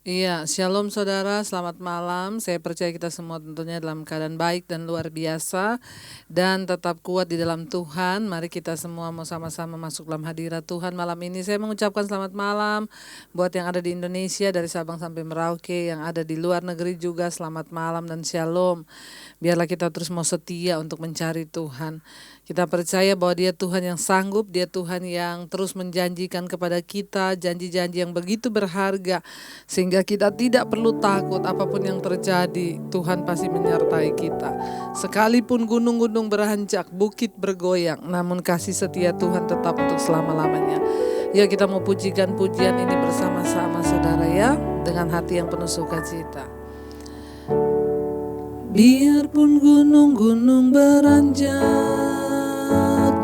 Iya, shalom saudara, selamat malam. Saya percaya kita semua tentunya dalam keadaan baik dan luar biasa dan tetap kuat di dalam Tuhan. Mari kita semua mau sama-sama masuk dalam hadirat Tuhan malam ini. Saya mengucapkan selamat malam buat yang ada di Indonesia dari Sabang sampai Merauke, yang ada di luar negeri juga selamat malam dan shalom. Biarlah kita terus mau setia untuk mencari Tuhan. Kita percaya bahwa Dia Tuhan yang sanggup, Dia Tuhan yang terus menjanjikan kepada kita janji-janji yang begitu berharga, sehingga kita tidak perlu takut apapun yang terjadi, Tuhan pasti menyertai kita. Sekalipun gunung-gunung beranjak, bukit bergoyang, namun kasih setia Tuhan tetap untuk selama-lamanya. Ya, kita mau pujikan pujian ini bersama-sama saudara ya, dengan hati yang penuh sukacita. Biarpun gunung-gunung beranjak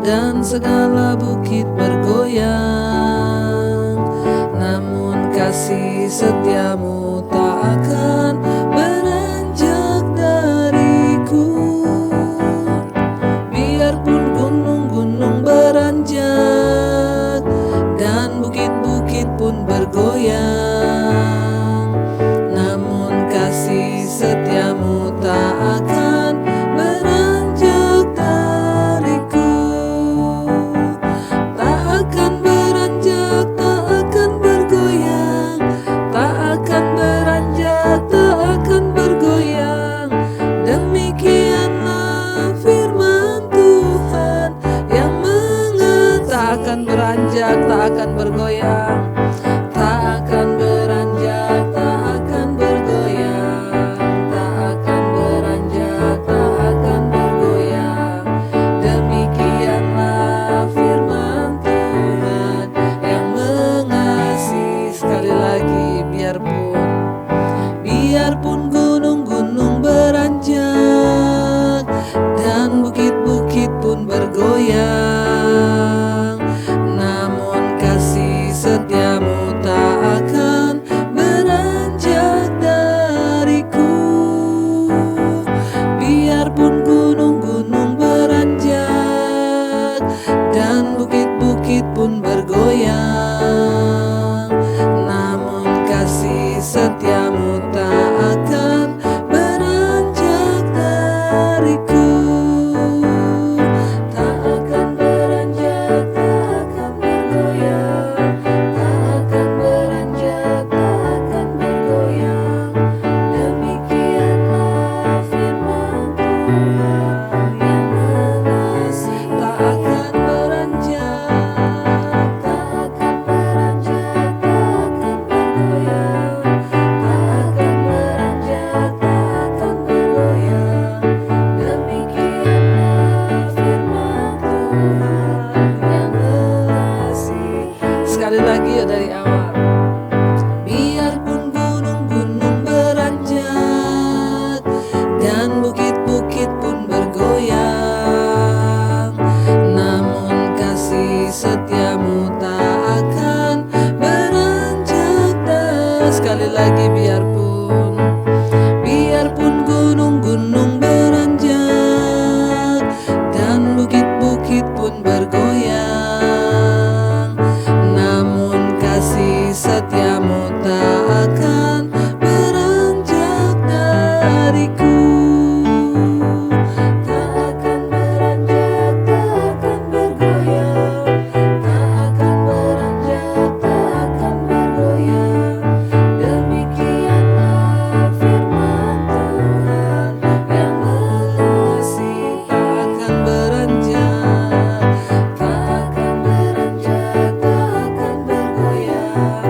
dan segala bukit bergoyang, namun kasih setiamu tak akan beranjak dariku. Biarpun gunung-gunung beranjak dan bukit-bukit pun bergoyang, namun kasih setiamu tak akan beranjak dariku. Tak akan beranjak, tak akan bergoyang, tak akan beranjak, tak akan bergoyang. Demikianlah firman Tuhan yang mengatakan beranjak, tak akan bergoyang, tak akan beranjak, tak akan bergoyang, tak akan beranjak, tak akan bergoyang. Demikianlah firman Tuhan yang mengasihi. Sekali lagi, biarpun gunung-gunung beranjak dan bukit-bukit pun bergoyang, namun kasih setiamu tak akan beranjak dariku. Biarpun gunung-gunung beranjak dan bukit-bukit pun bergoyang, namun kasih setiamu tak akan beranjak dariku. Tak akan beranjak, tak akan bergoyang, tak akan beranjak, tak akan bergoyang. Demikianlah firman Tuhan yang mengasihi. Tak akan beranjak, tak akan beranjak, tak akan bergoyang, tak akan beranjak, tak akan bergoyang. Demikianlah firman Tuhan yang mengasihi. Sekali lagi ya dari awal. Biarpun gunung-gunung beranjak dan bukit-bukit pun bergoyang, namun kasih setiamu tak akan beranjak dan sekali lagi biarpun gunung-gunung beranjak dan bukit-bukit pun bergoyang, namun kasih setiamu tak akan beranjak dariku. Tak akan beranjak, tak akan bergoyang, tak akan beranjak, tak akan bergoyang. Demikianlah firman Tuhan yang mengasihi. Tak akan beranjak, tak akan beranjak, tak akan bergoyang,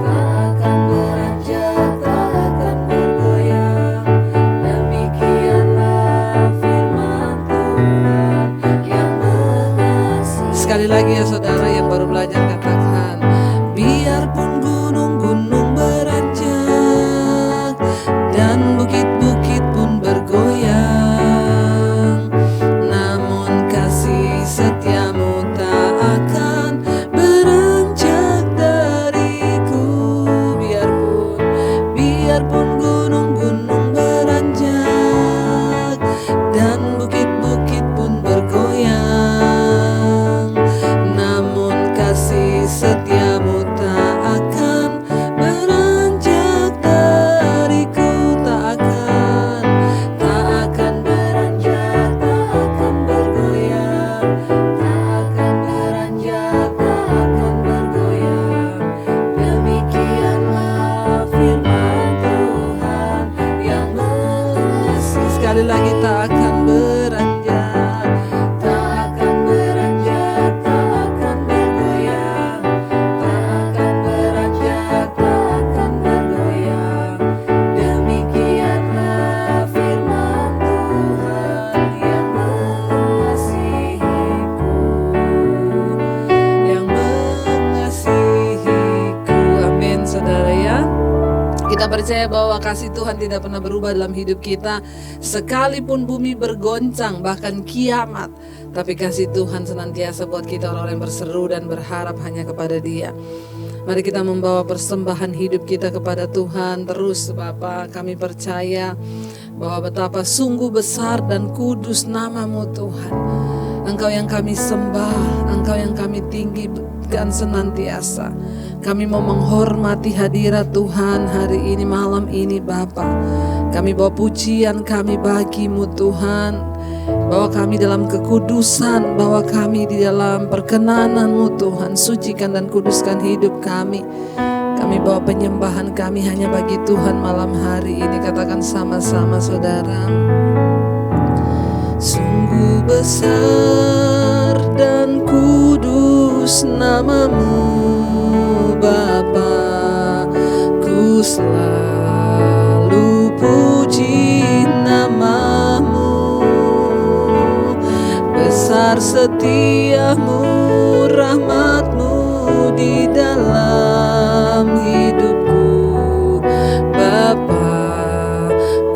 tak akan beranjak, tak akan bergoyang. Demikianlah firman Tuhan yang mengasihi. Sekali lagi ya saudara yang baru belajar, katakan, biarpun gunung-gunung beranjak dan bukit-bukit pun bergoyang, namun kasih setiamu tak akan beranjak dariku. Biarpun gunung-gunung beranjak dan bukit-bukit pun bergoyang, namun kasih setiamu tak akan beranjak percaya bahwa kasih Tuhan tidak pernah berubah dalam hidup kita. Sekalipun bumi bergoncang, bahkan kiamat, tapi kasih Tuhan senantiasa buat kita orang-orang yang berseru dan berharap hanya kepada Dia. Mari kita membawa persembahan hidup kita kepada Tuhan terus, Bapa. Kami percaya bahwa betapa sungguh besar dan kudus nama-Mu, Tuhan. Engkau yang kami sembah, Engkau yang kami tinggikan senantiasa. Kami mau menghormati hadirat Tuhan hari ini, malam ini, Bapa. Kami bawa pujian kami bagi-Mu, Tuhan. Bahwa kami dalam kekudusan, bahwa kami di dalam perkenanan-Mu, Tuhan. Sucikan dan kuduskan hidup kami. Kami bawa penyembahan kami hanya bagi Tuhan malam hari ini. Katakan sama-sama, saudara. Sungguh besar dan kudus nama-Mu, Bapa. Ku selalu puji nama-Mu. Besar setia-Mu, rahmat-Mu di dalam hidupku, Bapa.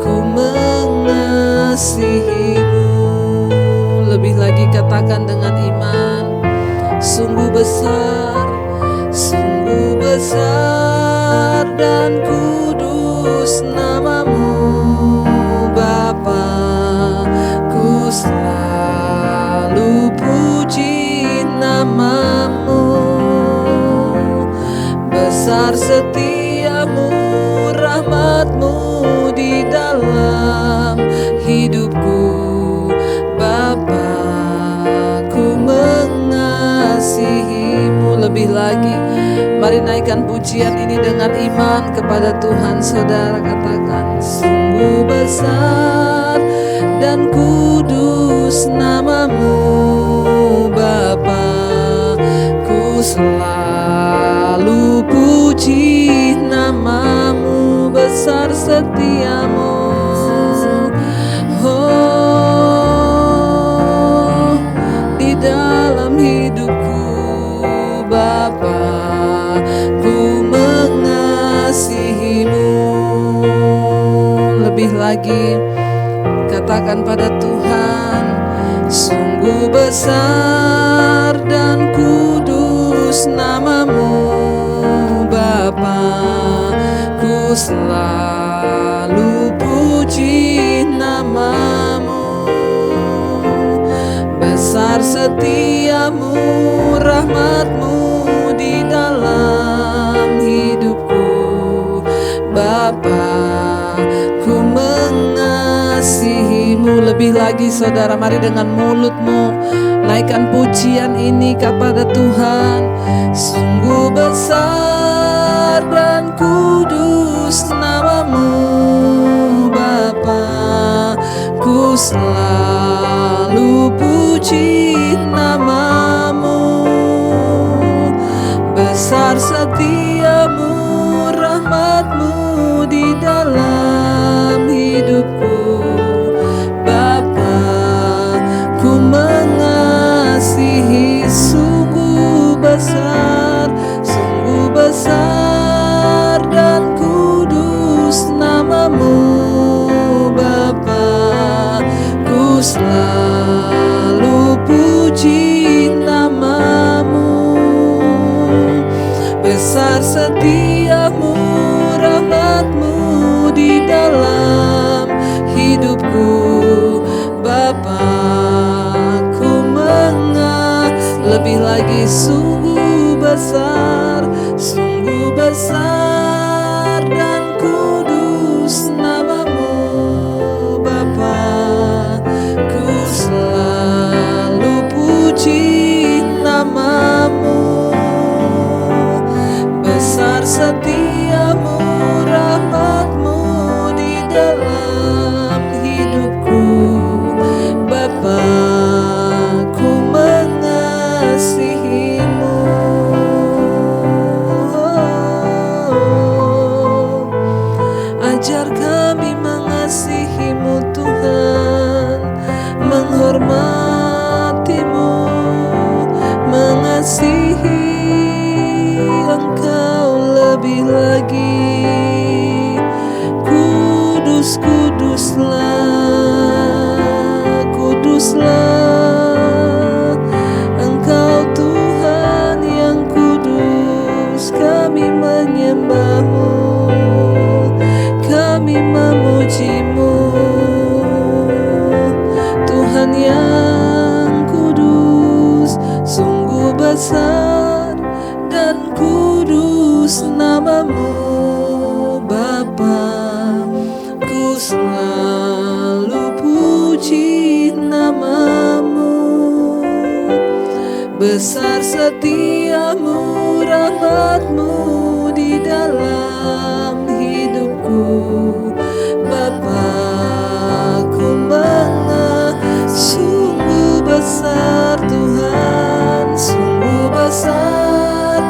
Ku mengasihi-Mu. Lebih lagi katakan dengan iman, sungguh besar dan kudus nama-Mu, Bapa. Ku selalu puji nama-Mu. Besar setia-Mu, rahmat-Mu di dalam hidupku, Bapa. Ku mengasihi-Mu. Lebih lagi, mari naikkan pujian ini dengan iman kepada Tuhan. Saudara katakan, sungguh besar dan kudus nama-Mu, Bapa. Ku selalu puji nama-Mu. Besar setia-Mu, oh, di dalam hidupku, Bapa. Ku mengasihi-Mu. Lebih lagi, katakan pada Tuhan, sungguh besar dan kudus nama-Mu, Bapa. Ku selalu puji nama-Mu. Besar setia-Mu, rahmat-Mu di dalam hidupku, Bapa. Ku mengasihi-Mu. Lebih lagi, saudara, mari dengan mulutmu naikkan pujian ini kepada Tuhan. Sungguh besar dan kudus nama-Mu, Bapa. Ku selalu puji nama-Mu. Besar setia-Mu, rahmat-Mu di dalam hidupku, Bapa. Ku mengasihi. Sungguh besar dan kudus nama-Mu, Bapa. Ku selalu puji nama-Mu. Besar setia-Mu, rahmat-Mu di dalam hidupku, Bapa. Ku lebih lagi, sungguh besar dan kudus nama-Mu, Bapa. Ku selalu puji nama-Mu. Besar setia-Mu, rahmat-Mu di dalam hidupku, Bapa. Ku mengasihi-Mu. kami menyembah-Mu, kami memuji-Mu, Tuhan yang kudus. Sungguh besar dan kudus nama-Mu, Bapa. Ku selalu puji nama-Mu. Besar setia-Mu, rahmat-Mu di dalam hidupku, Bapa. Ku sungguh besar Tuhan, sungguh besar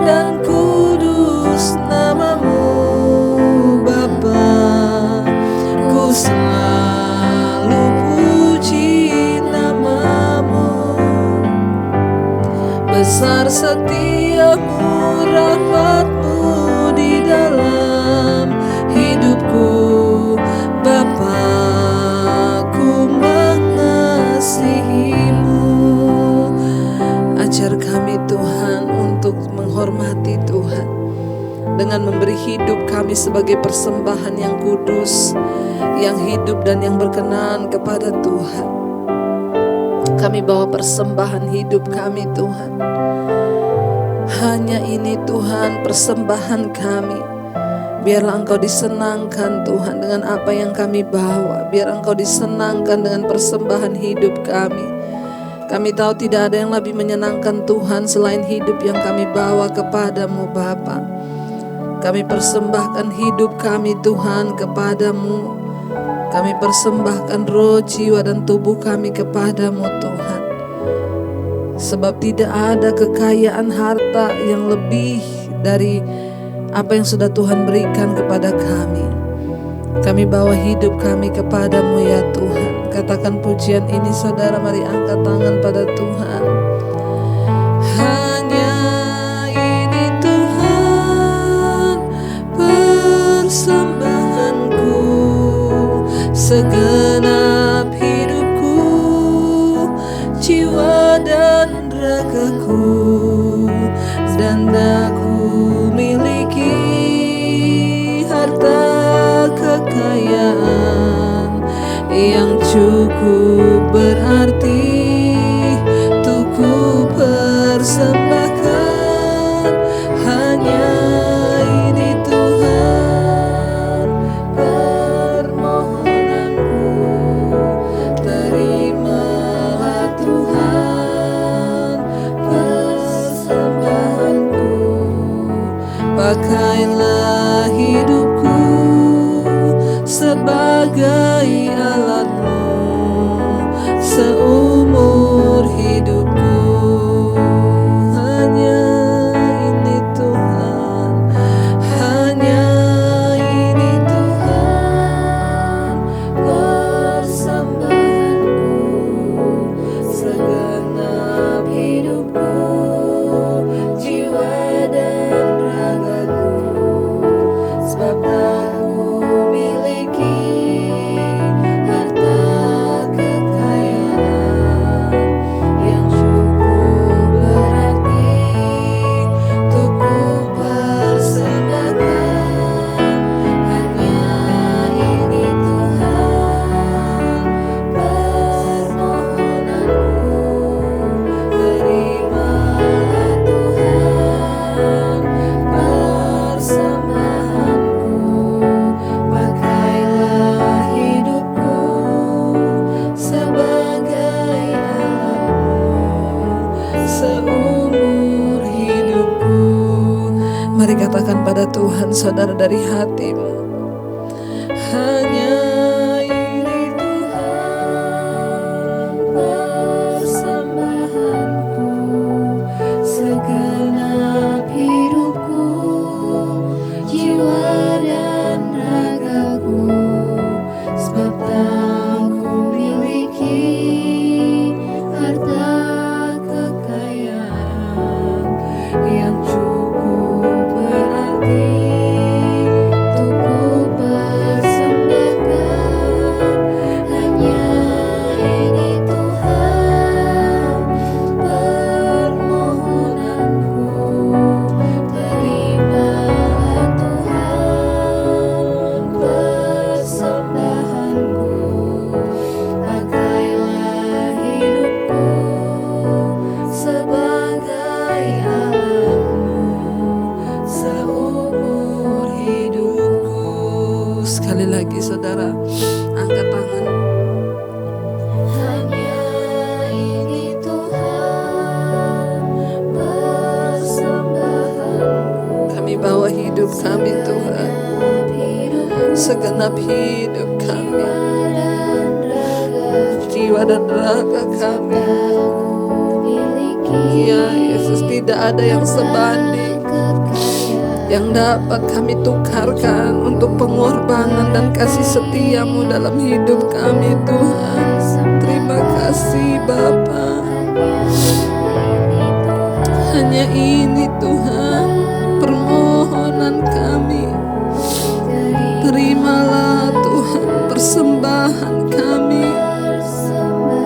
dan kudus nama-Mu, Bapa. Ku selalu puji nama-Mu. Besar setia-Mu, rahmat-Mu di dalam hidupku, Bapa. Ku mengasihi-Mu. Ajar kami Tuhan untuk menghormati Tuhan dengan memberi hidup kami sebagai persembahan yang kudus, yang hidup dan yang berkenan kepada Tuhan. Kami bawa persembahan hidup kami Tuhan. Hanya ini Tuhan persembahan kami. Biarlah Engkau disenangkan Tuhan dengan apa yang kami bawa. Biar Engkau disenangkan dengan persembahan hidup kami. Kami tahu tidak ada yang lebih menyenangkan Tuhan selain hidup yang kami bawa kepadamu Bapa. Kami persembahkan hidup kami Tuhan kepadamu. Kami persembahkan roh, jiwa dan tubuh kami kepadamu Tuhan. Sebab tidak ada kekayaan harta yang lebih dari apa yang sudah Tuhan berikan kepada kami. Kami bawa hidup kami kepadamu ya Tuhan. Katakan pujian ini saudara, mari angkat tangan pada Tuhan. Hanya ini Tuhan persembahanku, segenap hidupku, jiwa dan ragaku, dan aku miliki harta kekayaan yang cukup berarti untuk ku persembahkan. Hanya ini Tuhan permohonanku, terimalah Tuhan persembahanku. Pakailah hidupku sebagai alat-Mu seumur hidupku. Hanya ini Tuhan, hanya ini Tuhan persembahanku, segenap hidupku, jiwa dan ragaku. Sebab aku miliki harta kekayaan yang cukup berarti untuk ku persembahkan. Hanya ini Tuhan permohonanku, terimalah Tuhan persembahanku. Pakailah hidupku sebagai alat-Mu seumur hidupku. Mari katakan pada Tuhan saudara dari hatimu. Hanya ini Tuhan persembahanku, segenap hidupku, jiwa dan ragaku. Sebab aku miliki harta kekayaan yang cukup berarti untuk ku hidup kami Tuhan, segenap hidup kami, jiwa dan raga kami. Ya Yesus, tidak ada yang sebanding yang dapat kami tukarkan untuk pengorbanan dan kasih setiamu dalam hidup kami Tuhan. Terima kasih Bapa. Hanya ini Tuhan permohonan kami. Terimalah Tuhan persembahan kami.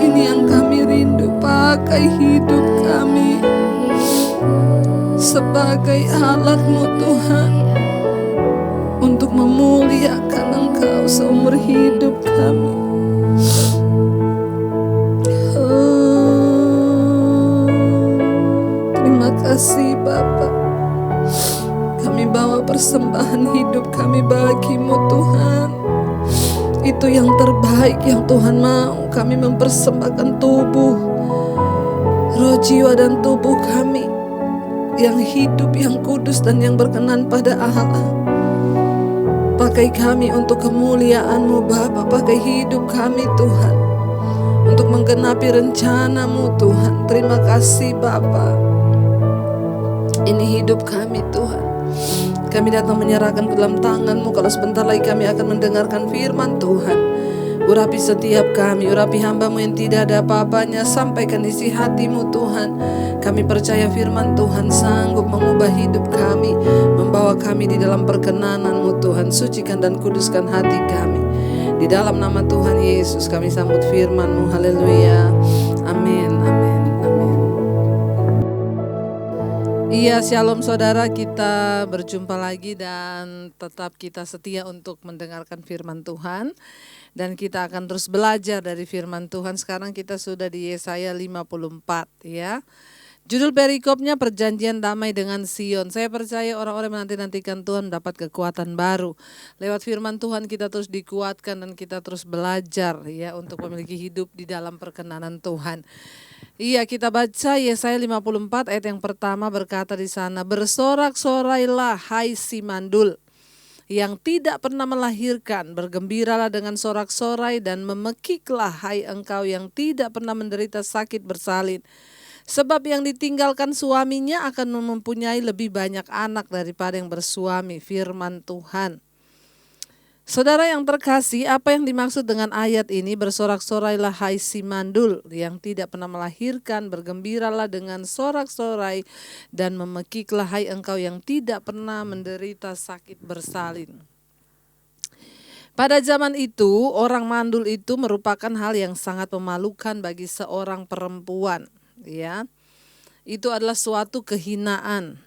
Ini yang kami rindu, pakai hidup kami sebagai alat-Mu Tuhan, untuk memuliakan Engkau seumur hidup kami. Terima kasih Bapa. Kami bawa persembahan hidup kami bagi-Mu Tuhan. Itu yang terbaik yang Tuhan mau. Kami mempersembahkan tubuh, roh, jiwa, dan tubuh kami yang hidup, yang kudus, dan yang berkenan pada Allah. Pakai kami untuk kemuliaan-Mu Bapa. Pakai hidup kami Tuhan untuk menggenapi rencana-Mu Tuhan. Terima kasih Bapa. Ini hidup kami Tuhan. Kami datang menyerahkan ke dalam tangan-Mu. Kalau sebentar lagi kami akan mendengarkan firman Tuhan, urapi setiap kami, urapi hamba-Mu yang tidak ada apa-apanya. Sampaikan isi hati-Mu Tuhan. Kami percaya firman Tuhan sanggup mengubah hidup kami, membawa kami di dalam perkenanan-Mu Tuhan. Sucikan dan kuduskan hati kami. Di dalam nama Tuhan Yesus kami sambut firman-Mu. Haleluya. Amin, amin, amin. Iya, shalom saudara, kita berjumpa lagi dan tetap kita setia untuk mendengarkan firman Tuhan. Dan kita akan terus belajar dari firman Tuhan. Sekarang kita sudah di Yesaya 54 ya. Judul perikopnya perjanjian damai dengan Sion. Saya percaya orang-orang menanti-nantikan Tuhan mendapat kekuatan baru. Lewat firman Tuhan kita terus dikuatkan dan kita terus belajar ya untuk memiliki hidup di dalam perkenanan Tuhan. Iya, kita baca Yesaya 54 ayat yang pertama berkata di sana, bersorak-sorailah hai si mandul yang tidak pernah melahirkan, bergembiralah dengan sorak-sorai dan memekiklah hai engkau yang tidak pernah menderita sakit bersalin. Sebab yang ditinggalkan suaminya akan mempunyai lebih banyak anak daripada yang bersuami, firman Tuhan. Saudara yang terkasih, apa yang dimaksud dengan ayat ini? Bersorak-sorailah hai si mandul yang tidak pernah melahirkan, bergembiralah dengan sorak-sorai dan memekiklah hai engkau yang tidak pernah menderita sakit bersalin. Pada zaman itu, orang mandul itu merupakan hal yang sangat memalukan bagi seorang perempuan, ya. Itu adalah suatu kehinaan.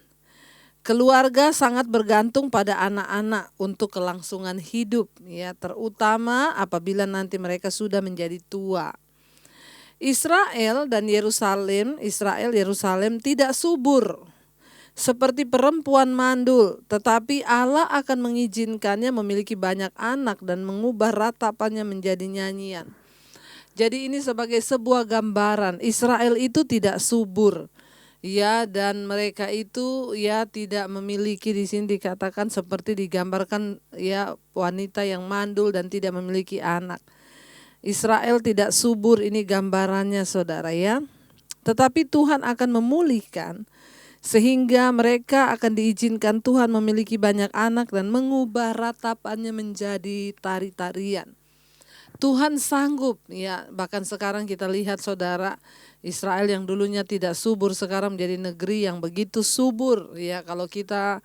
Keluarga sangat bergantung pada anak-anak untuk kelangsungan hidup, ya, terutama apabila nanti mereka sudah menjadi tua. Israel Yerusalem tidak subur seperti perempuan mandul, tetapi Allah akan mengizinkannya memiliki banyak anak dan mengubah ratapannya menjadi nyanyian. Jadi ini sebagai sebuah gambaran, Israel itu tidak subur. Ya, dan mereka itu ya tidak memiliki, di sini dikatakan seperti digambarkan ya wanita yang mandul dan tidak memiliki anak. Israel tidak subur, ini gambarannya saudara ya. Tetapi Tuhan akan memulihkan sehingga mereka akan diizinkan Tuhan memiliki banyak anak dan mengubah ratapannya menjadi tari-tarian. Tuhan sanggup ya, bahkan sekarang kita lihat saudara, Israel yang dulunya tidak subur sekarang menjadi negeri yang begitu subur ya. Kalau kita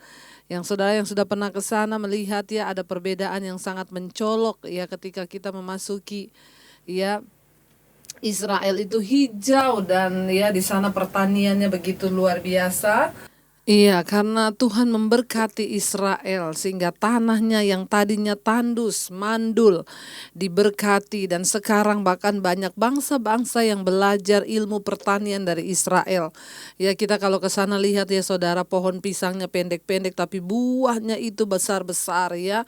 yang saudara yang sudah pernah ke sana melihat ya, ada perbedaan yang sangat mencolok ya ketika kita memasuki ya Israel itu hijau dan ya di sana pertaniannya begitu luar biasa. Iya, karena Tuhan memberkati Israel sehingga tanahnya yang tadinya tandus, mandul, diberkati. Dan sekarang bahkan banyak bangsa-bangsa yang belajar ilmu pertanian dari Israel. Ya, kita kalau ke sana lihat ya saudara, pohon pisangnya pendek-pendek tapi buahnya itu besar-besar ya.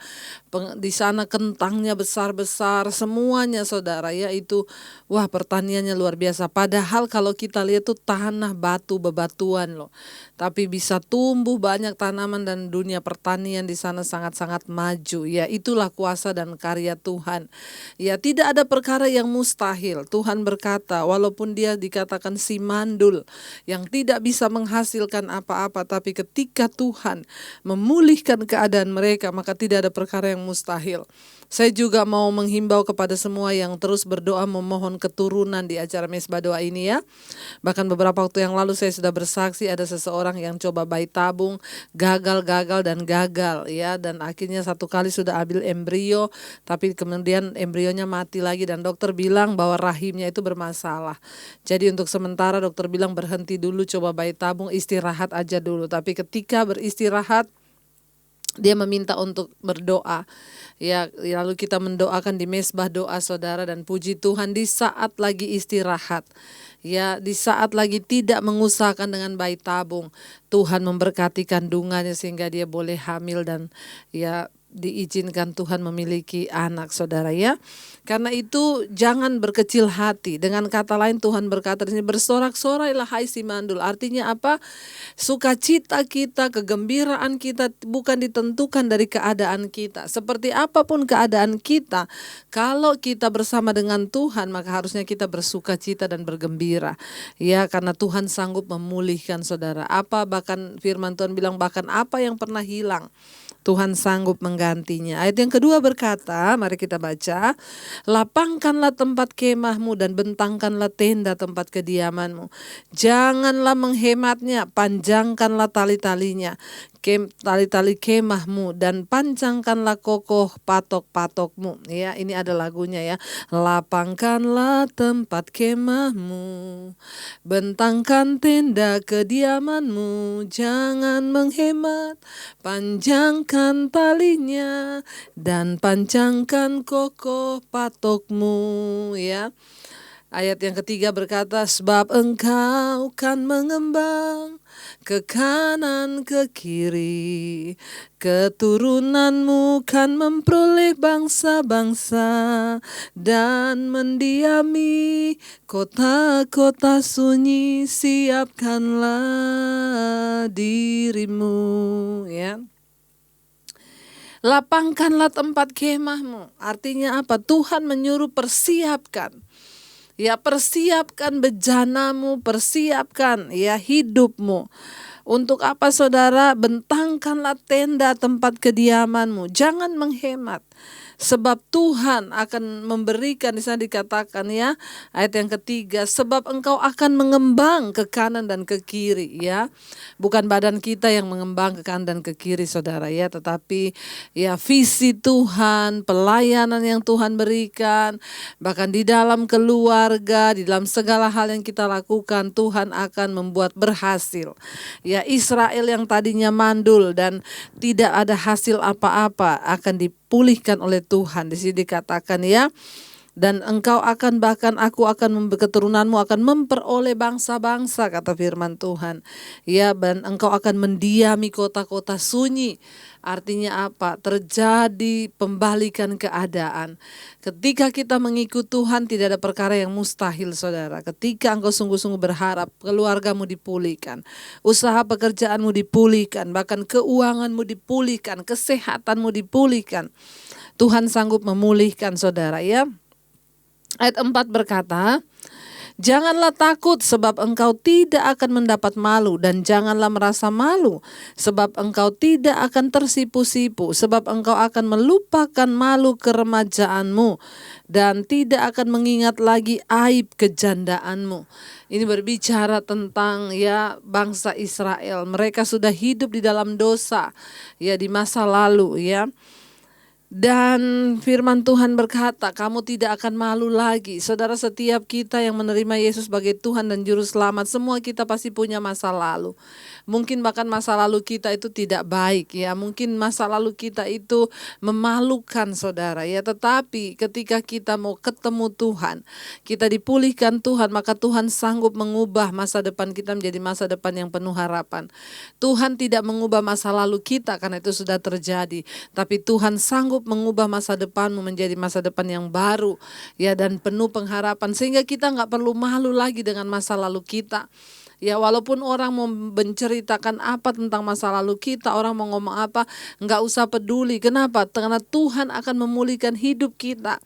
Di sana kentangnya besar-besar, semuanya saudara ya, itu wah pertaniannya luar biasa. Padahal kalau kita lihat tuh tanah batu bebatuan loh. Tapi bisa bisa tumbuh banyak tanaman dan dunia pertanian di sana sangat-sangat maju. Ya, itulah kuasa dan karya Tuhan. Ya, tidak ada perkara yang mustahil. Tuhan berkata, walaupun dia dikatakan si mandul yang tidak bisa menghasilkan apa-apa, tapi ketika Tuhan memulihkan keadaan mereka, maka tidak ada perkara yang mustahil. Saya juga mau menghimbau kepada semua yang terus berdoa memohon keturunan di acara Mesbah Doa ini ya. Bahkan beberapa waktu yang lalu saya sudah bersaksi ada seseorang yang coba bayi tabung, gagal ya. Dan akhirnya satu kali sudah ambil embrio, tapi kemudian embrionya mati lagi dan dokter bilang bahwa rahimnya itu bermasalah. Jadi untuk sementara dokter bilang berhenti dulu coba bayi tabung, istirahat aja dulu. Tapi ketika beristirahat, dia meminta untuk berdoa. Ya, lalu kita mendoakan di mesbah doa saudara, dan puji Tuhan di saat lagi istirahat. Ya, di saat lagi tidak mengusahakan dengan bayi tabung, Tuhan memberkati kandungannya sehingga dia boleh hamil dan ya diizinkan Tuhan memiliki anak saudara ya. Karena itu jangan berkecil hati. Dengan kata lain Tuhan berkata di sini, bersorak-sorailah hai si mandul. Artinya apa? Sukacita kita, kegembiraan kita bukan ditentukan dari keadaan kita. Seperti apapun keadaan kita, kalau kita bersama dengan Tuhan maka harusnya kita bersukacita dan bergembira. Ya, karena Tuhan sanggup memulihkan saudara. Bahkan firman Tuhan bilang bahkan apa yang pernah hilang, Tuhan sanggup menggantinya. Ayat yang kedua berkata, mari kita baca. Lapangkanlah tempat kemahmu dan bentangkanlah tenda tempat kediamanmu. Janganlah menghematnya, panjangkanlah tali-talinya. Tali-tali kemahmu dan pancangkanlah kokoh patok-patokmu. Ya, ini ada lagunya ya. Lapangkanlah tempat kemahmu, bentangkan tenda kediamanmu. Jangan menghemat, panjangkan talinya dan pancangkan kokoh patokmu. Ya. Ayat yang ketiga berkata, sebab engkau kan mengembang ke kanan ke kiri, keturunanmu kan memperoleh bangsa-bangsa dan mendiami kota-kota sunyi. Siapkanlah dirimu ya. Lapangkanlah tempat kemahmu. Artinya apa? Tuhan menyuruh persiapkan. Ya, persiapkan bejanamu, persiapkan ya hidupmu. Untuk apa saudara? Bentangkanlah tenda tempat kediamanmu. Jangan menghemat. Sebab Tuhan akan memberikan, di sana dikatakan ya, ayat yang ketiga, sebab engkau akan mengembang ke kanan dan ke kiri ya. Bukan badan kita yang mengembang ke kanan dan ke kiri saudara ya, tetapi ya visi Tuhan, pelayanan yang Tuhan berikan, bahkan di dalam keluarga, di dalam segala hal yang kita lakukan, Tuhan akan membuat berhasil. Ya, Israel yang tadinya mandul dan tidak ada hasil apa-apa akan dipulihkan oleh Tuhan. Di sini dikatakan ya, dan engkau akan bahkan aku akan keturunanmu akan memperoleh bangsa-bangsa, kata firman Tuhan. Ya, dan engkau akan mendiami kota-kota sunyi. Artinya apa? Terjadi pembalikan keadaan. Ketika kita mengikut Tuhan tidak ada perkara yang mustahil saudara. Ketika engkau sungguh-sungguh berharap keluargamu dipulihkan, usaha pekerjaanmu dipulihkan, bahkan keuanganmu dipulihkan, kesehatanmu dipulihkan, Tuhan sanggup memulihkan saudara ya. Ayat 4 berkata, janganlah takut sebab engkau tidak akan mendapat malu, dan janganlah merasa malu sebab engkau tidak akan tersipu-sipu, sebab engkau akan melupakan malu keremajaanmu dan tidak akan mengingat lagi aib kejandaanmu. Ini berbicara tentang ya bangsa Israel. Mereka sudah hidup di dalam dosa ya di masa lalu ya. Dan firman Tuhan berkata, kamu tidak akan malu lagi. Saudara, setiap kita yang menerima Yesus sebagai Tuhan dan Juru Selamat, semua kita pasti punya masa lalu. Mungkin bahkan masa lalu kita itu tidak baik ya. Mungkin masa lalu kita itu memalukan saudara ya. Tetapi ketika kita mau ketemu Tuhan, kita dipulihkan Tuhan, maka Tuhan sanggup mengubah masa depan kita menjadi masa depan yang penuh harapan. Tuhan tidak mengubah masa lalu kita karena itu sudah terjadi. Tapi Tuhan sanggup mengubah masa depanmu menjadi masa depan yang baru ya dan penuh pengharapan, sehingga kita nggak perlu malu lagi dengan masa lalu kita. Ya, walaupun orang mau menceritakan apa tentang masa lalu kita, orang mau ngomong apa, nggak usah peduli. Kenapa? Karena Tuhan akan memulihkan hidup kita.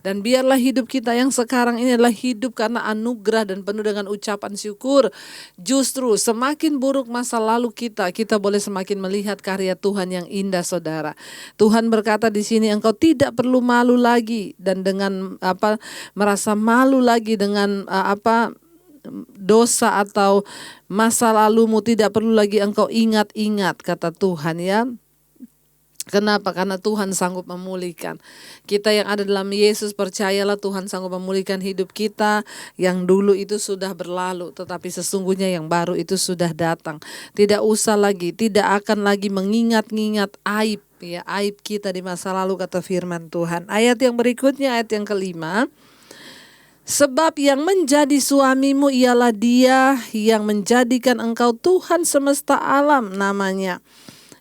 Dan biarlah hidup kita yang sekarang ini adalah hidup karena anugerah dan penuh dengan ucapan syukur. Justru semakin buruk masa lalu kita boleh semakin melihat karya Tuhan yang indah, saudara. Tuhan berkata di sini, engkau tidak perlu malu lagi dan dengan merasa malu lagi dengan dosa atau masa lalumu, tidak perlu lagi engkau ingat-ingat, kata Tuhan, ya. Kenapa? Karena Tuhan sanggup memulihkan. Kita yang ada dalam Yesus, percayalah Tuhan sanggup memulihkan hidup kita. Yang dulu itu sudah berlalu, tetapi sesungguhnya yang baru itu sudah datang. Tidak usah lagi, tidak akan lagi mengingat-ingat aib, ya, aib kita di masa lalu, kata firman Tuhan. Ayat yang berikutnya, ayat yang kelima. Sebab yang menjadi suamimu ialah Dia yang menjadikan engkau Tuhan semesta alam namanya.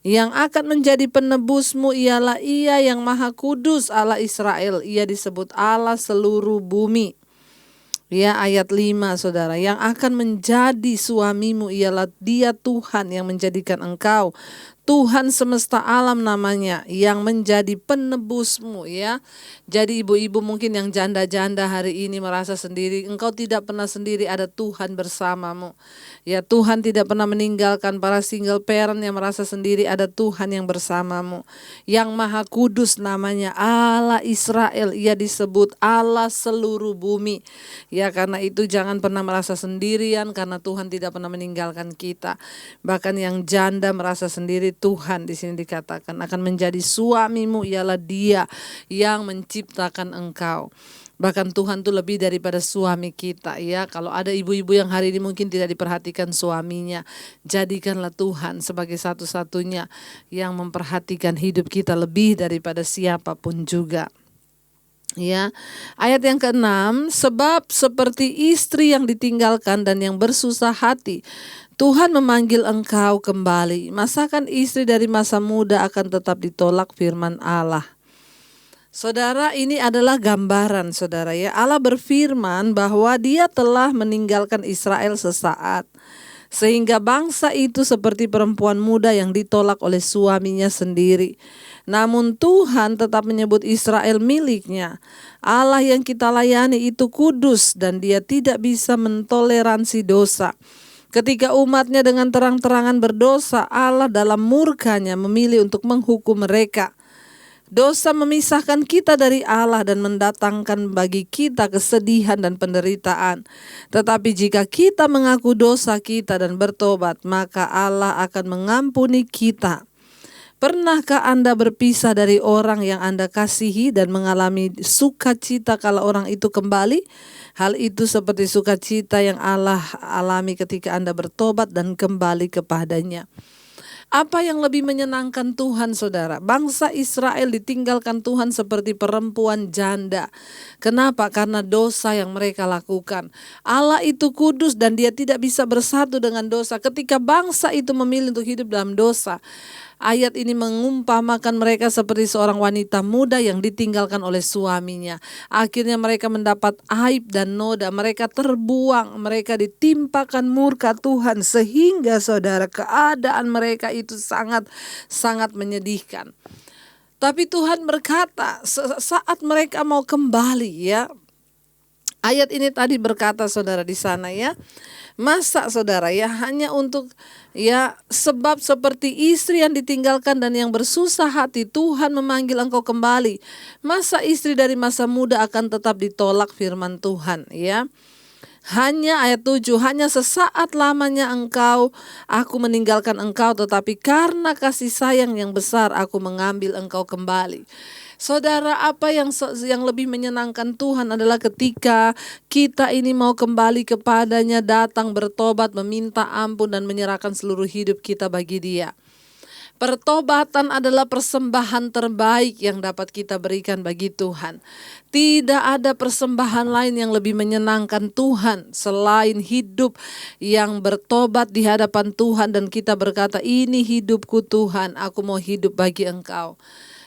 Yang akan menjadi penebusmu ialah Ia yang Maha Kudus, Allah Israel. Ia disebut Allah seluruh bumi. Ya, ayat 5, saudara. Yang akan menjadi suamimu ialah Dia Tuhan yang menjadikan engkau Tuhan semesta alam namanya, yang menjadi penebusmu, ya. Jadi ibu-ibu mungkin yang janda-janda hari ini merasa sendiri, engkau tidak pernah sendiri, ada Tuhan bersamamu. Ya, Tuhan tidak pernah meninggalkan para single parent yang merasa sendiri, ada Tuhan yang bersamamu. Yang Maha Kudus namanya, Allah Israel, Ia disebut Allah seluruh bumi. Ya, karena itu jangan pernah merasa sendirian, karena Tuhan tidak pernah meninggalkan kita. Bahkan yang janda merasa sendiri, Tuhan di sini dikatakan akan menjadi suamimu ialah Dia yang menciptakan engkau. Bahkan Tuhan tuh lebih daripada suami kita, ya. Kalau ada ibu-ibu yang hari ini mungkin tidak diperhatikan suaminya, jadikanlah Tuhan sebagai satu-satunya yang memperhatikan hidup kita lebih daripada siapapun juga. Ya, ayat yang ke-6, sebab seperti istri yang ditinggalkan dan yang bersusah hati, Tuhan memanggil engkau kembali. Masakan istri dari masa muda akan tetap ditolak, firman Allah. Saudara, ini adalah gambaran, saudara, ya. Allah berfirman bahwa Dia telah meninggalkan Israel sesaat, sehingga bangsa itu seperti perempuan muda yang ditolak oleh suaminya sendiri. Namun Tuhan tetap menyebut Israel miliknya. Allah yang kita layani itu kudus dan Dia tidak bisa mentoleransi dosa. Ketika umatnya dengan terang-terangan berdosa, Allah dalam murkanya memilih untuk menghukum mereka. Dosa memisahkan kita dari Allah dan mendatangkan bagi kita kesedihan dan penderitaan. Tetapi jika kita mengaku dosa kita dan bertobat, maka Allah akan mengampuni kita. Pernahkah Anda berpisah dari orang yang Anda kasihi dan mengalami sukacita kalau orang itu kembali? Hal itu seperti sukacita yang Allah alami ketika Anda bertobat dan kembali kepadanya. Apa yang lebih menyenangkan Tuhan, saudara? Bangsa Israel ditinggalkan Tuhan seperti perempuan janda. Kenapa? Karena dosa yang mereka lakukan. Allah itu kudus dan Dia tidak bisa bersatu dengan dosa. Ketika bangsa itu memilih untuk hidup dalam dosa, ayat ini mengumpamakan mereka seperti seorang wanita muda yang ditinggalkan oleh suaminya. Akhirnya mereka mendapat aib dan noda, mereka terbuang, mereka ditimpakan murka Tuhan, sehingga saudara, keadaan mereka itu sangat menyedihkan. Tapi Tuhan berkata saat mereka mau kembali, ya. Ayat ini tadi berkata, saudara, di sana, ya. Masa, saudara, ya, hanya untuk, ya, sebab seperti istri yang ditinggalkan dan yang bersusah hati, Tuhan memanggil engkau kembali. Masa istri dari masa muda akan tetap ditolak, firman Tuhan, ya. Hanya ayat 7, hanya sesaat lamanya aku meninggalkan engkau, tetapi karena kasih sayang yang besar aku mengambil engkau kembali. Saudara, apa yang lebih menyenangkan Tuhan adalah ketika kita ini mau kembali kepadanya, datang bertobat, meminta ampun dan menyerahkan seluruh hidup kita bagi Dia. Pertobatan adalah persembahan terbaik yang dapat kita berikan bagi Tuhan. Tidak ada persembahan lain yang lebih menyenangkan Tuhan selain hidup yang bertobat di hadapan Tuhan dan kita berkata, ini hidupku Tuhan, aku mau hidup bagi Engkau.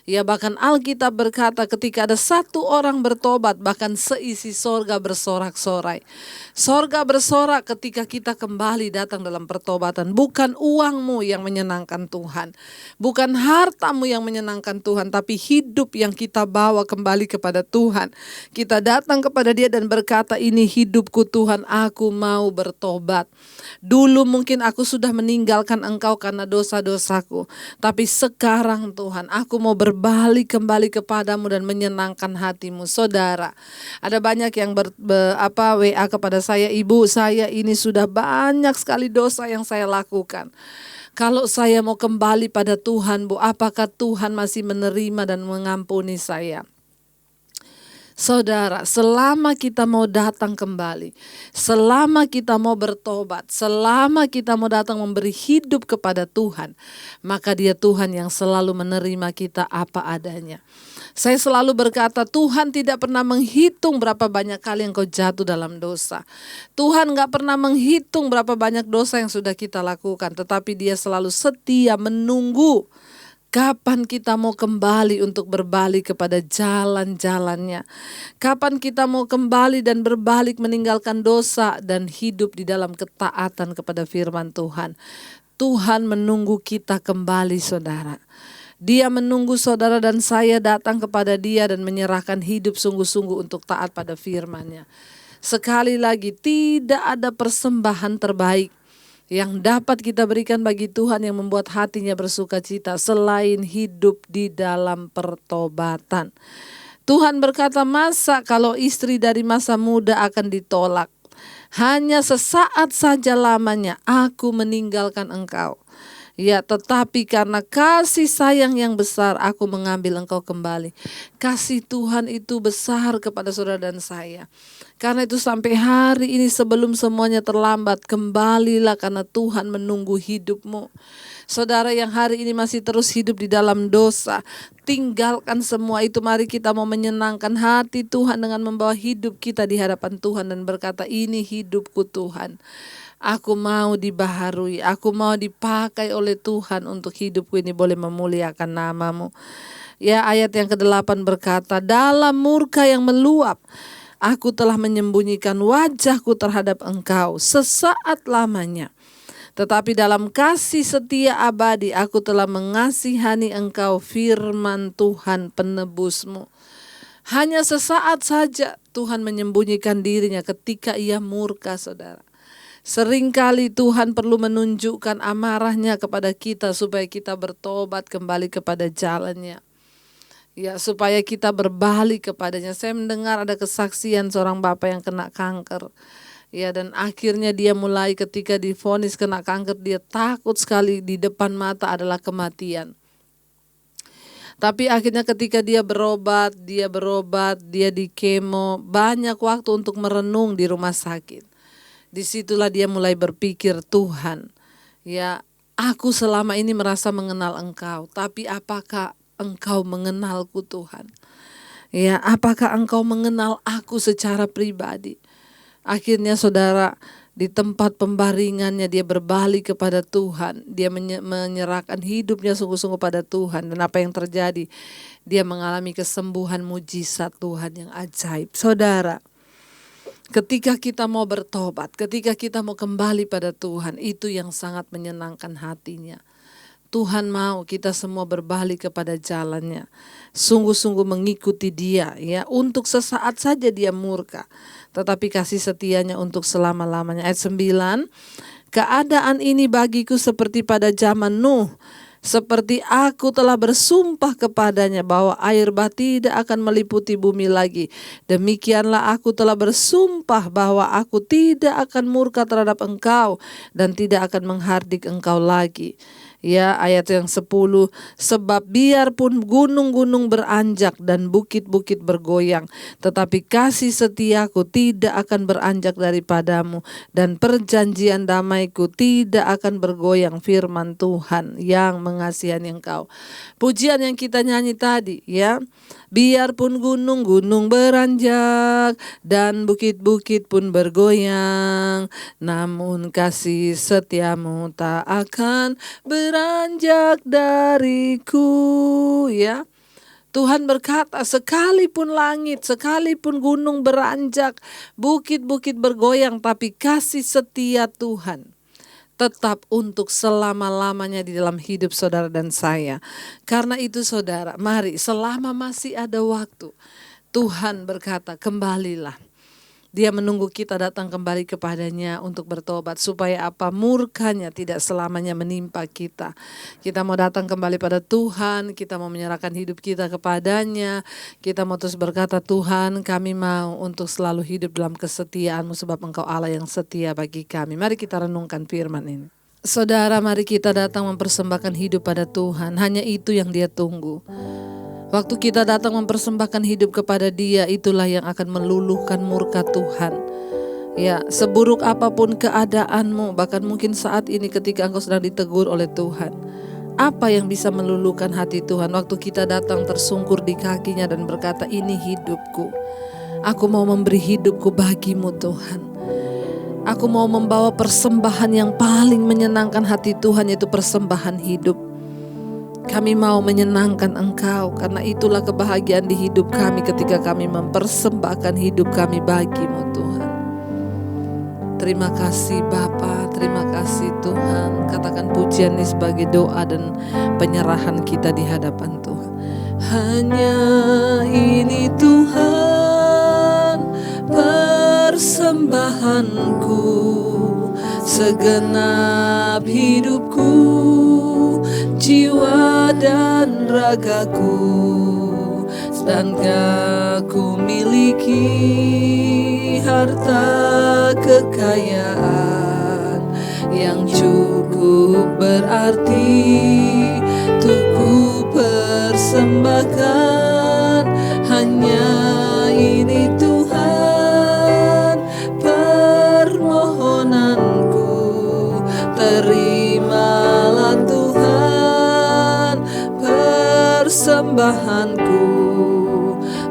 Ya, bahkan Alkitab berkata ketika ada satu orang bertobat, bahkan seisi sorga bersorak-sorai. Sorga bersorak ketika kita kembali datang dalam pertobatan. Bukan uangmu yang menyenangkan Tuhan, bukan hartamu yang menyenangkan Tuhan, tapi hidup yang kita bawa kembali kepada Tuhan. Kita datang kepada Dia dan berkata, ini hidupku Tuhan, aku mau bertobat. Dulu mungkin aku sudah meninggalkan Engkau karena dosa-dosaku, tapi sekarang Tuhan, aku mau berbalik kembali kepadamu dan menyenangkan hatimu. Saudara, ada banyak yang WA kepada saya, ibu saya ini sudah banyak sekali dosa yang saya lakukan. Kalau saya mau kembali pada Tuhan, Bu, apakah Tuhan masih menerima dan mengampuni saya? Saudara, selama kita mau datang kembali, selama kita mau bertobat, selama kita mau datang memberi hidup kepada Tuhan, maka Dia Tuhan yang selalu menerima kita apa adanya. Saya selalu berkata, Tuhan tidak pernah menghitung berapa banyak kali engkau jatuh dalam dosa. Tuhan gak pernah menghitung berapa banyak dosa yang sudah kita lakukan, tetapi Dia selalu setia menunggu kapan kita mau kembali untuk berbalik kepada jalan-jalannya. Kapan kita mau kembali dan berbalik meninggalkan dosa dan hidup di dalam ketaatan kepada firman Tuhan. Tuhan menunggu kita kembali, saudara. Dia menunggu saudara dan saya datang kepada Dia dan menyerahkan hidup sungguh-sungguh untuk taat pada firman-Nya. Sekali lagi, tidak ada persembahan terbaik yang dapat kita berikan bagi Tuhan yang membuat hatinya bersuka cita selain hidup di dalam pertobatan. Tuhan berkata, masa kalau istri dari masa muda akan ditolak? Hanya sesaat saja lamanya aku meninggalkan engkau. Ya, tetapi karena kasih sayang yang besar aku mengambil engkau kembali. Kasih Tuhan itu besar kepada saudara dan saya. Karena itu sampai hari ini sebelum semuanya terlambat, kembalilah karena Tuhan menunggu hidupmu. Saudara yang hari ini masih terus hidup di dalam dosa, tinggalkan semua itu. Mari kita mau menyenangkan hati Tuhan dengan membawa hidup kita di hadapan Tuhan dan berkata, ini hidupku Tuhan. Aku mau dibaharui, aku mau dipakai oleh Tuhan untuk hidupku ini boleh memuliakan nama-Mu. Ya, ayat yang ke-8 berkata, dalam murka yang meluap, aku telah menyembunyikan wajahku terhadap engkau sesaat lamanya. Tetapi dalam kasih setia abadi, aku telah mengasihani engkau, firman Tuhan penebusmu. Hanya sesaat saja Tuhan menyembunyikan dirinya ketika Ia murka, saudara. Seringkali Tuhan perlu menunjukkan amarahnya kepada kita supaya kita bertobat kembali kepada jalannya. Ya, supaya kita berbalik kepadanya. Saya mendengar ada kesaksian seorang bapak yang kena kanker. Ya, dan akhirnya dia mulai ketika divonis kena kanker, dia takut sekali, di depan mata adalah kematian. Tapi akhirnya ketika dia berobat, dia di kemo, banyak waktu untuk merenung di rumah sakit. Disitulah dia mulai berpikir, Tuhan, ya aku selama ini merasa mengenal Engkau, tapi apakah Engkau mengenalku Tuhan? Ya, apakah Engkau mengenal aku secara pribadi? Akhirnya saudara, di tempat pembaringannya dia berbalik kepada Tuhan. Dia menyerahkan hidupnya sungguh-sungguh pada Tuhan. Dan apa yang terjadi? Dia mengalami kesembuhan mujizat Tuhan yang ajaib. Saudara, ketika kita mau bertobat, ketika kita mau kembali pada Tuhan, itu yang sangat menyenangkan hatinya. Tuhan mau kita semua berbalik kepada jalannya, sungguh-sungguh mengikuti Dia, ya. Untuk sesaat saja Dia murka, tetapi kasih setianya untuk selama-lamanya. Ayat 9, keadaan ini bagiku seperti pada zaman Nuh, seperti aku telah bersumpah kepadanya bahwa air bah tidak akan meliputi bumi lagi. Demikianlah aku telah bersumpah bahwa aku tidak akan murka terhadap engkau dan tidak akan menghardik engkau lagi. Ya, ayat yang 10, sebab biarpun gunung-gunung beranjak dan bukit-bukit bergoyang, tetapi kasih setiaku tidak akan beranjak daripadamu dan perjanjian damaiku tidak akan bergoyang, firman Tuhan yang mengasihani engkau. Pujian yang kita nyanyi tadi, ya. Biarpun gunung-gunung beranjak dan bukit-bukit pun bergoyang, namun kasih setiamu tak akan beranjak dariku, ya. Tuhan berkata, sekalipun langit, sekalipun gunung beranjak, bukit-bukit bergoyang, tapi kasih setia Tuhan tetap untuk selama-lamanya di dalam hidup saudara dan saya. Karena itu saudara, mari selama masih ada waktu, Tuhan berkata, kembalilah. Dia menunggu kita datang kembali kepadanya untuk bertobat. Supaya apa? Murkanya tidak selamanya menimpa kita. Kita mau datang kembali pada Tuhan. Kita mau menyerahkan hidup kita kepadanya. Kita mau terus berkata, Tuhan kami mau untuk selalu hidup dalam kesetiaan-Mu. Sebab Engkau Allah yang setia bagi kami. Mari kita renungkan firman ini. Saudara, mari kita datang mempersembahkan hidup pada Tuhan. Hanya itu yang Dia tunggu. Waktu kita datang mempersembahkan hidup kepada Dia, itulah yang akan meluluhkan murka Tuhan. Ya, seburuk apapun keadaanmu, bahkan mungkin saat ini ketika engkau sedang ditegur oleh Tuhan, apa yang bisa meluluhkan hati Tuhan? Waktu kita datang tersungkur di kakinya dan berkata, ini hidupku. Aku mau memberi hidupku bagimu Tuhan. Aku mau membawa persembahan yang paling menyenangkan hati Tuhan, yaitu persembahan hidup. Kami mau menyenangkan Engkau, karena itulah kebahagiaan di hidup kami ketika kami mempersembahkan hidup kami bagi-Mu Tuhan. Terima kasih Bapa, terima kasih Tuhan. Katakan pujian ini sebagai doa dan penyerahan kita di hadapan Tuhan. Hanya ini Tuhan persembahanku, segenap hidupku, jiwa dan ragaku, dan aku miliki harta kekayaan yang cukup berarti untuk ku persembahkan. Hanya ini Tuhan permohonanku, terimalah Tuhan persembahanku.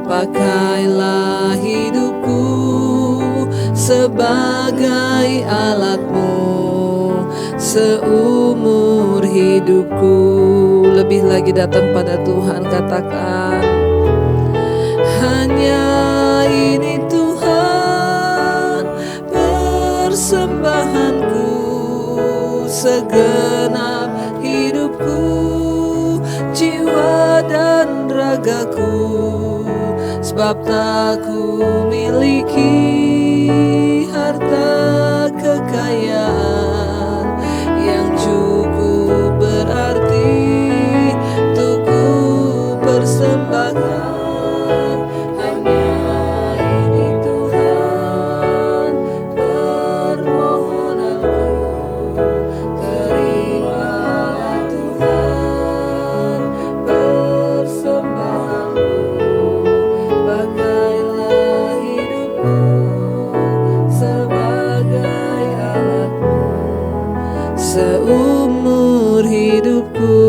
Pakailah hidupku sebagai alat-Mu seumur hidupku. Lebih lagi datang pada Tuhan, katakan, hanya ini Tuhan persembahanku, segenap hidupku, jiwa dan ragaku, sebab tak ku miliki harta kekayaan yang cukup berarti untuk ku persembahkan. Hanya ini Tuhan permohonanku, terimalah Tuhan persembahanku. Pakailah hidupku sebagai alat-Mu seumur hidupku.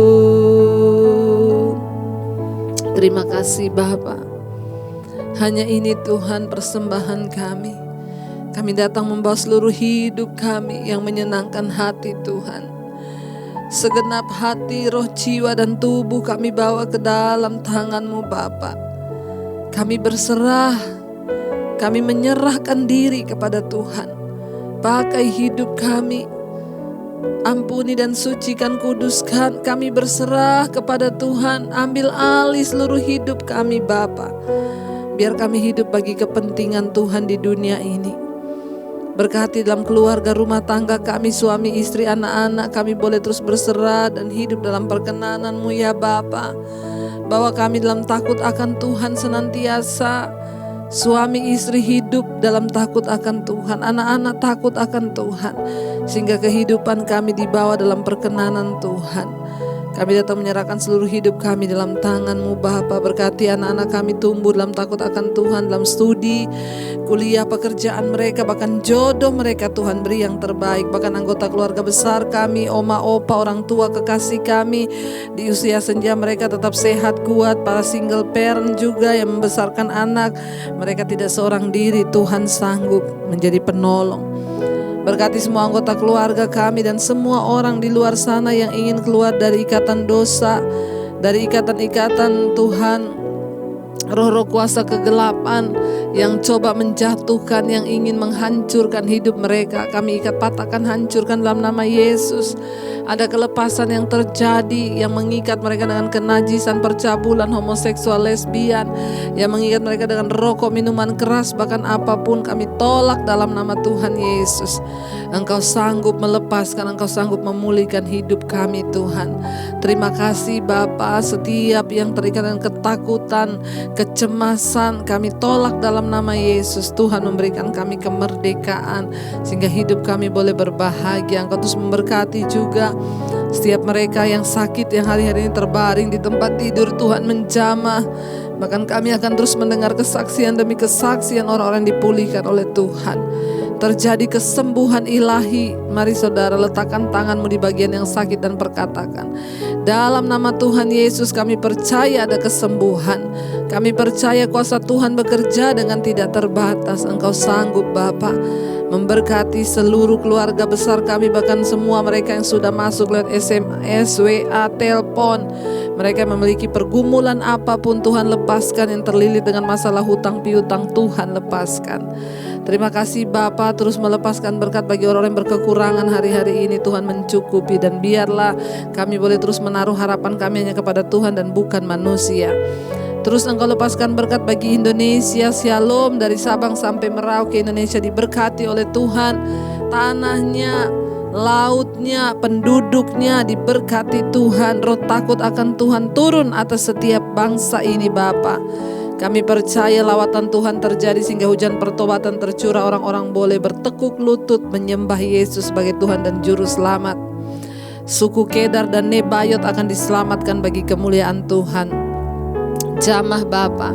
Terima kasih Bapa. Hanya ini Tuhan persembahan kami. Kami datang membawa seluruh hidup kami yang menyenangkan hati Tuhan. Segenap hati, roh, jiwa, dan tubuh kami bawa ke dalam tangan-Mu Bapa. Kami berserah, kami menyerahkan diri kepada Tuhan. Pakai hidup kami, ampuni dan sucikan, kuduskan. Kami berserah kepada Tuhan. Ambil alih seluruh hidup kami Bapa. Biar kami hidup bagi kepentingan Tuhan di dunia ini. Berkati dalam keluarga rumah tangga kami, suami, istri, anak-anak. Kami boleh terus berserah dan hidup dalam perkenanan-Mu ya Bapa. Bawa kami dalam takut akan Tuhan senantiasa. Suami istri hidup dalam takut akan Tuhan, anak-anak takut akan Tuhan, sehingga kehidupan kami dibawa dalam perkenanan Tuhan. Kami datang menyerahkan seluruh hidup kami dalam tangan-Mu Bapa. Berkati anak-anak kami tumbuh dalam takut akan Tuhan, dalam studi, kuliah, pekerjaan mereka, bahkan jodoh mereka Tuhan beri yang terbaik. Bahkan anggota keluarga besar kami, oma, opa, orang tua, kekasih kami, di usia senja mereka tetap sehat, kuat. Para single parent juga yang membesarkan anak, mereka tidak seorang diri, Tuhan sanggup menjadi penolong. Berkati semua anggota keluarga kami dan semua orang di luar sana yang ingin keluar dari ikatan dosa, dari ikatan-ikatan Tuhan roh-roh kuasa kegelapan yang coba menjatuhkan, yang ingin menghancurkan hidup mereka, kami ikat, patahkan, hancurkan dalam nama Yesus. Ada kelepasan yang terjadi yang mengikat mereka dengan kenajisan, percabulan, homoseksual, lesbian, yang mengikat mereka dengan rokok, minuman keras, bahkan apapun kami tolak dalam nama Tuhan Yesus. Engkau sanggup melepaskan, Engkau sanggup memulihkan hidup kami Tuhan. Terima kasih Bapa, setiap yang terikat dengan ketakutan, kecemasan, kami tolak dalam nama Yesus. Tuhan memberikan kami kemerdekaan sehingga hidup kami boleh berbahagia. Engkau terus memberkati juga setiap mereka yang sakit, yang hari-hari ini terbaring di tempat tidur, Tuhan menjamah. Bahkan kami akan terus mendengar kesaksian demi kesaksian orang-orang yang dipulihkan oleh Tuhan. Terjadi kesembuhan ilahi. Mari saudara, letakkan tanganmu di bagian yang sakit dan perkatakan, dalam nama Tuhan Yesus kami percaya ada kesembuhan. Kami percaya kuasa Tuhan bekerja dengan tidak terbatas. Engkau sanggup Bapa memberkati seluruh keluarga besar kami, bahkan semua mereka yang sudah masuk lewat SMS, WA, telepon. Mereka memiliki pergumulan apapun, Tuhan lepaskan. Yang terlilit dengan masalah hutang piutang, Tuhan lepaskan. Terima kasih Bapa, terus melepaskan berkat bagi orang yang berkekurangan hari-hari ini, Tuhan mencukupi. Dan biarlah kami boleh terus menaruh harapan kami hanya kepada Tuhan dan bukan manusia. Terus Engkau lepaskan berkat bagi Indonesia, Shalom dari Sabang sampai Merauke. Indonesia diberkati oleh Tuhan, tanahnya, lautnya, penduduknya diberkati Tuhan. Roh takut akan Tuhan turun atas setiap bangsa ini Bapa. Kami percaya lawatan Tuhan terjadi sehingga hujan pertobatan tercurah, orang-orang boleh bertekuk lutut menyembah Yesus sebagai Tuhan dan Juru Selamat. Suku Kedar dan Nebayot akan diselamatkan bagi kemuliaan Tuhan. Jamah Bapa,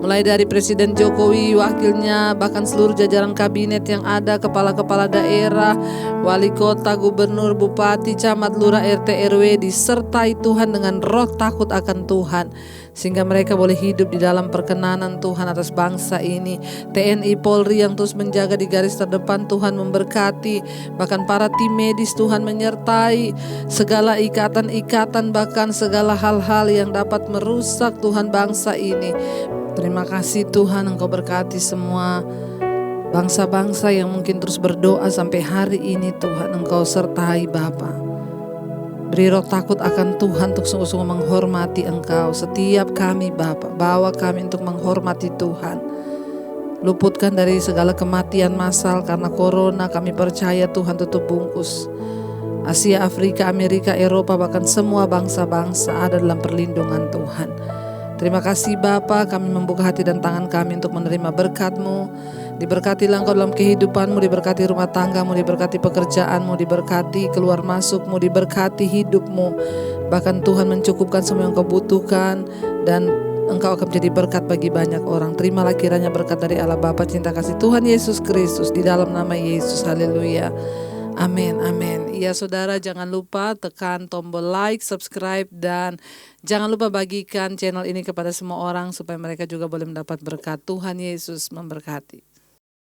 mulai dari Presiden Jokowi, wakilnya, bahkan seluruh jajaran kabinet yang ada, kepala-kepala daerah, wali kota, gubernur, bupati, camat, lurah, RT, RW, disertai Tuhan dengan roh takut akan Tuhan, sehingga mereka boleh hidup di dalam perkenanan Tuhan atas bangsa ini. TNI Polri yang terus menjaga di garis terdepan, Tuhan memberkati. Bahkan para tim medis, Tuhan menyertai segala ikatan-ikatan, bahkan segala hal-hal yang dapat merusak Tuhan bangsa ini. Terima kasih Tuhan, Engkau berkati semua bangsa-bangsa yang mungkin terus berdoa sampai hari ini. Tuhan, Engkau sertai Bapa. Beri roh takut akan Tuhan untuk sungguh-sungguh menghormati Engkau. Setiap kami Bapa, bawa kami untuk menghormati Tuhan. Luputkan dari segala kematian massal karena corona. Kami percaya Tuhan tutup bungkus. Asia, Afrika, Amerika, Eropa, bahkan semua bangsa-bangsa ada dalam perlindungan Tuhan. Terima kasih Bapa, kami membuka hati dan tangan kami untuk menerima berkat-Mu. Diberkatilah Engkau dalam kehidupan-Mu, diberkati rumah tangga-Mu, diberkati pekerjaan-Mu, diberkati keluar masuk-Mu, diberkati hidup-Mu. Bahkan Tuhan mencukupkan semua yang Engkau butuhkan, dan Engkau akan menjadi berkat bagi banyak orang. Terimalah kiranya berkat dari Allah Bapa, cinta kasih Tuhan Yesus Kristus, di dalam nama Yesus. Haleluya. Amin, amin. Ya saudara, jangan lupa tekan tombol like, subscribe, dan jangan lupa bagikan channel ini kepada semua orang supaya mereka juga boleh mendapat berkat. Tuhan Yesus memberkati.